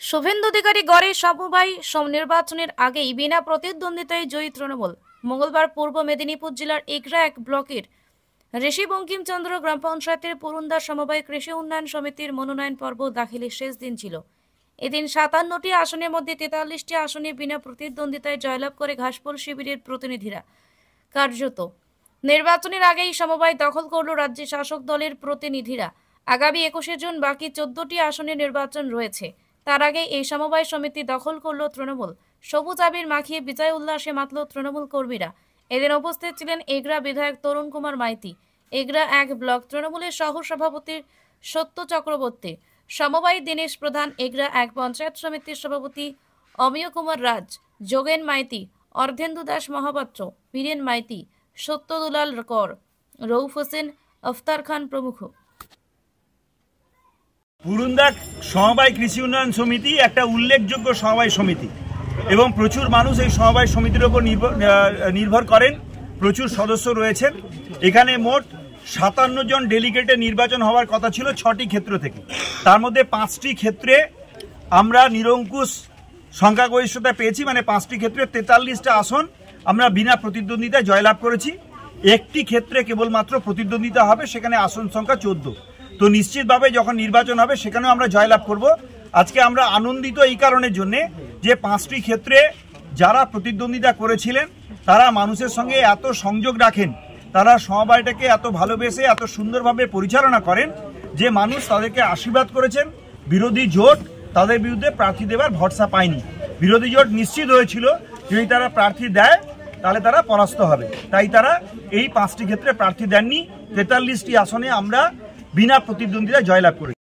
শুভেন্দু অধিকারী গড়ে সমবায় নির্বাচনের আগেই বিনা প্রতিদ্বন্দ্বিতায় জয়ী তৃণমূল। মঙ্গলবার পূর্ব মেদিনীপুর জেলার এগরা 1 ব্লকের ঋষি বঙ্কিমচন্দ্র গ্রাম পঞ্চায়েতের পুরুন্দা সমবায় কৃষি উন্নয়ন সমিতির মনোনয়ন পর্ব দাখিলের শেষ দিন ছিল। এদিন 57টি আসনের মধ্যে 43টি আসনে বিনা প্রতিদ্বন্দ্বিতায় জয়লাভ করে ঘাসফুল শিবিরের প্রতিনিধিরা। কার্যত নির্বাচনের আগেই সমবায় দখল করল রাজ্যের শাসক দলের প্রতিনিধিরা। আগামী 21শে জুন বাকি 14টি আসনে নির্বাচন রয়েছে। তার আগে এই সমবায় সমিতি দখল করল তৃণমূল। সবুজ আবির মাখিয়ে বিজয় উল্লাসে মাতল তৃণমূল কর্মীরা। এদিন উপস্থিত ছিলেন এগরা বিধায়ক তরুণ কুমার মাইতি, এগরা 1 ব্লক তৃণমূলের সহ সভাপতি সত্য চক্রবর্তী, সমবায় দীনেশ প্রধান, এগরা 1 পঞ্চায়েত সমিতির সভাপতি অমিয় কুমার রাজ, যোগেন মাইতি, অর্ধেন্দু দাস মহাপাত্র, বীরেন মাইতি, সত্য দুলাল কর, রৌফ হোসেন, আফতার খান প্রমুখ। পুরুন্দা সমবায় কৃষি উন্নয়ন সমিতি একটা উল্লেখযোগ্য সমবায় সমিতি এবং প্রচুর মানুষ এই সমবায় সমিতির উপর নির্ভর করেন। প্রচুর সদস্য রয়েছেন। এখানে মোট 57 জন ডেলিগেটের নির্বাচন হওয়ার কথা ছিল 6টি ক্ষেত্র থেকে। তার মধ্যে 5টি ক্ষেত্রে আমরা নিরঙ্কুশ সংখ্যাগরিষ্ঠতা পেয়েছি, মানে 5টি ক্ষেত্রে 43টা আসন আমরা বিনা প্রতিদ্বন্দ্বিতায় জয়লাভ করেছি। একটি ক্ষেত্রে কেবলমাত্র প্রতিদ্বন্দ্বিতা হবে, সেখানে আসন সংখ্যা 14। তো নিশ্চিতভাবে যখন নির্বাচন হবে সেখানেও আমরা জয়লাভ করব। আজকে আমরা আনন্দিত এই কারণের জন্যে যে 5টি ক্ষেত্রে যারা প্রতিদ্বন্দ্বিতা করেছিলেন তারা মানুষের সঙ্গে এত সংযোগ রাখেন, তারা সমবায়টাকে এত ভালোবেসে এত সুন্দরভাবে পরিচালনা করেন যে মানুষ তাদেরকে আশীর্বাদ করেছেন। বিরোধী জোট তাদের বিরুদ্ধে প্রার্থী দেওয়ার ভরসা পায়নি। বিরোধী জোট নিশ্চিত হয়েছিল যদি তারা প্রার্থী দেয় তাহলে তারা পরাস্ত হবে, তাই তারা এই 5টি ক্ষেত্রে প্রার্থী দেননি। 43টি আসনে আমরা বিনা প্রতিদ্বন্দ্বিতায় জয়লাভ করি।